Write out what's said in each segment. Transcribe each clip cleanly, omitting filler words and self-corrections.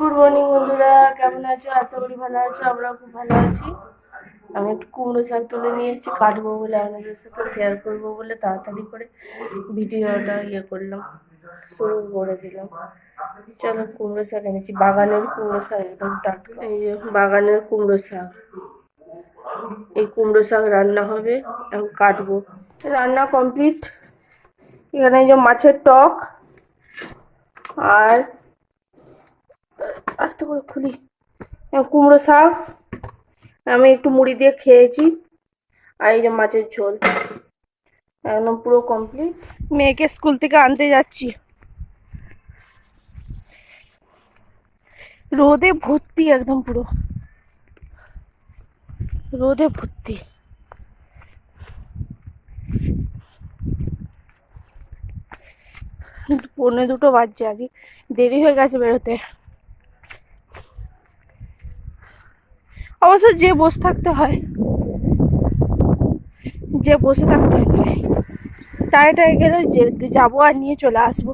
Good morning বন্ধুরা, কেমন আছো? আশা করি ভালো আছো। আমরাও খুব ভালো আছি। আমি একটু কুমড়ো শাক তুলে নিয়ে এসেছি, কাটবো বলে, আপনাদের সাথে শেয়ার করবো বলে তাড়াতাড়ি করে ভিডিওটা করলাম, শুরু করে দিলাম। চলো, কুমড়ো শাক এনেছি, বাগানের কুমড়ো শাক, একদম টাটকা। এই যে বাগানের কুমড়ো শাক, এই কুমড়ো শাক রান্না হবে, এখন কাটবো। রান্না কমপ্লিট। এখানে এই যে মাছের টক, আর আস্তে করে খুলি, কুমড়ো শাক আমি একটু মুড়ি দিয়ে খেয়েছি, আর এই যে মাছের ঝোল, একদম পুরো কমপ্লিট। মেয়েকে স্কুল থেকে আনতে যাচ্ছি, রোদে ভর্তি, একদম পুরো রোদে ভর্তি। পৌনে দুটো বাজছে, আজ দেরি হয়ে গেছে বেরোতে। অবশ্য যে বসে থাকতে হয়, যে বসে থাকতে হয়, টায় গেলে যাবো আর নিয়ে চলে আসবো।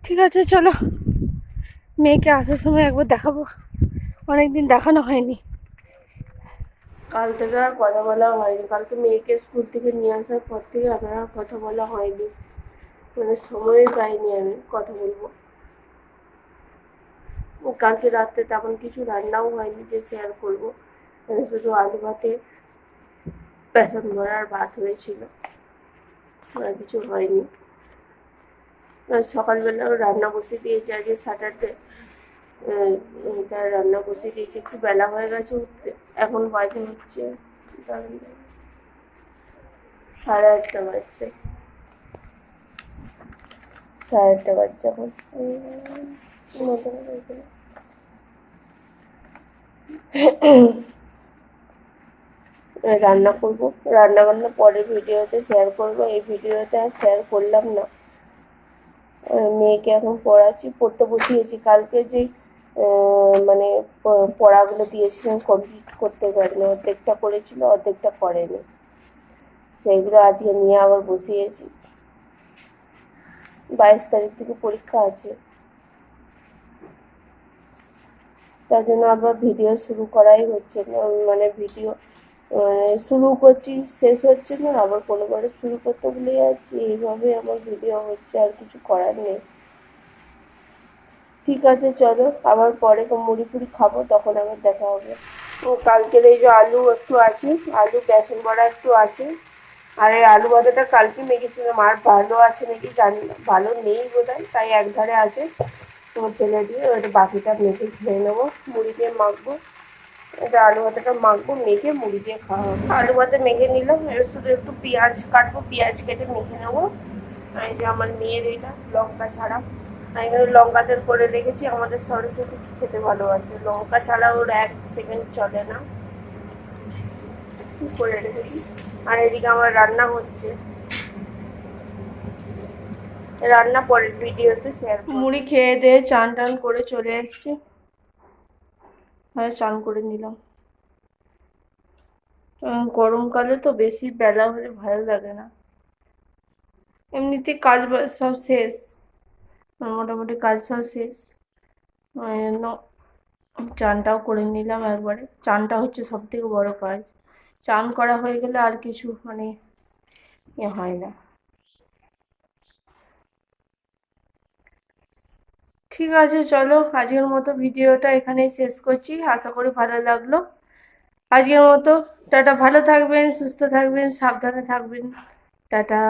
ঠিক আছে, চলো, মেয়েকে আসার সময় একবার দেখাবো, অনেকদিন দেখানো হয়নি। কাল থেকে আর কথা বলা হয়নি, কালকে মেয়েকে স্কুল থেকে নিয়ে আসার পর থেকে আমার আর কথা বলা হয়নি, মানে সময়ই পাইনি আমি কথা বলবো। কালকে রাত্রে তেমন কিছু রান্নাও হয়নি যে শেয়ার করবো, মানে শুধু আলু ভাতে বেসন ভরার ভাত হয়েছিল, আর কিছু হয়নি। সকালবেলাও রান্না বসিয়ে দিয়েছি, আজকে স্যাটারডে, এটা রান্না বসিয়ে দিয়েছি, একটু বেলা হয়ে গেছে উঠতে। এখন বাজে হচ্ছে 8:30 বাজছে, 8:30 বাজছে এখন। রান্না করবো, রান্না বান্না পরের ভিডিওতে শেয়ার করবো, এই ভিডিওতে আর শেয়ার করলাম না। মেয়েকে এখন পড়াচ্ছি, পড়তে বসিয়েছি। কালকে যে মানে পড়াগুলো দিয়েছিলাম কমপ্লিট করতে পারিনি, অর্ধেকটা করেছিল, অর্ধেকটা করেনি, সেইগুলো আজকে নিয়ে আবার বসিয়েছি। 22 তারিখ থেকে পরীক্ষা আছে, তার জন্য আবার ভিডিও শুরু করাই হচ্ছে না, মানে ভিডিও শুরু করছি, শেষ হচ্ছে না, আবার কোনোবারে শুরু করতে ভুলে যাচ্ছি, এইভাবে আমার ভিডিও হচ্ছে, আর কিছু করার নেই। ঠিক আছে, চলো, আবার পরে মুড়ি ফুড়ি খাবো, তখন আবার দেখা হবে। কালকের এই যে আলু একটু আছে, আলু বেসন বড়া একটু আছে, আর এই আলু ভাজাটা কালকে মেখেছিলাম, আর ভালো আছে নাকি জানি না, ভালো নেই বোধহয়, তাই একধারে আছে, ফেলে দিয়ে ওটা বাকিটা মেখে খেয়ে নেবো, মুড়ি দিয়ে মাখবো। এটা আলু ভাজাটা মাখবো, মেখে মুড়ি দিয়ে খাওয়া হবে। আলু ভাজা মেখে নিলাম, এবার শুধু একটু পেঁয়াজ কাটবো, পেঁয়াজ কেটে মেখে নেবো। এই যে আমার মেয়ের এটা লঙ্কা ছাড়া, আমি লঙ্কা তেল করে রেখেছি, আমাদের সরস্বতী খেতে ভালোবাসে, লঙ্কা ছাড়া ওর 1 সেকেন্ড চলে না, করে রেখেছি। আর এদিকে আমার রান্না হচ্ছে, রান্না পরের ভিডিওতে শেয়ার করব। মুড়ি খেয়ে দিয়ে চান টান করে চলে এসছি, চান করে নিলাম। গরমকালে তো বেশি বেলা হলে ভালো লাগে না, এমনিতে কাজ সব শেষ, মোটামুটি কাজ সব শেষ, ওই জন্য চানটাও করে নিলাম একবারে। চানটা হচ্ছে সব থেকে বড় কাজ, চান করা হয়ে গেলে আর কিছু মানে হয় না। ঠিক আছে, চলো, আজকের মতো ভিডিওটা এখানেই শেষ করছি, আশা করি ভালো লাগলো। আজকের মতো টাটা, ভালো থাকবেন, সুস্থ থাকবেন, সাবধানে থাকবেন, টাটা।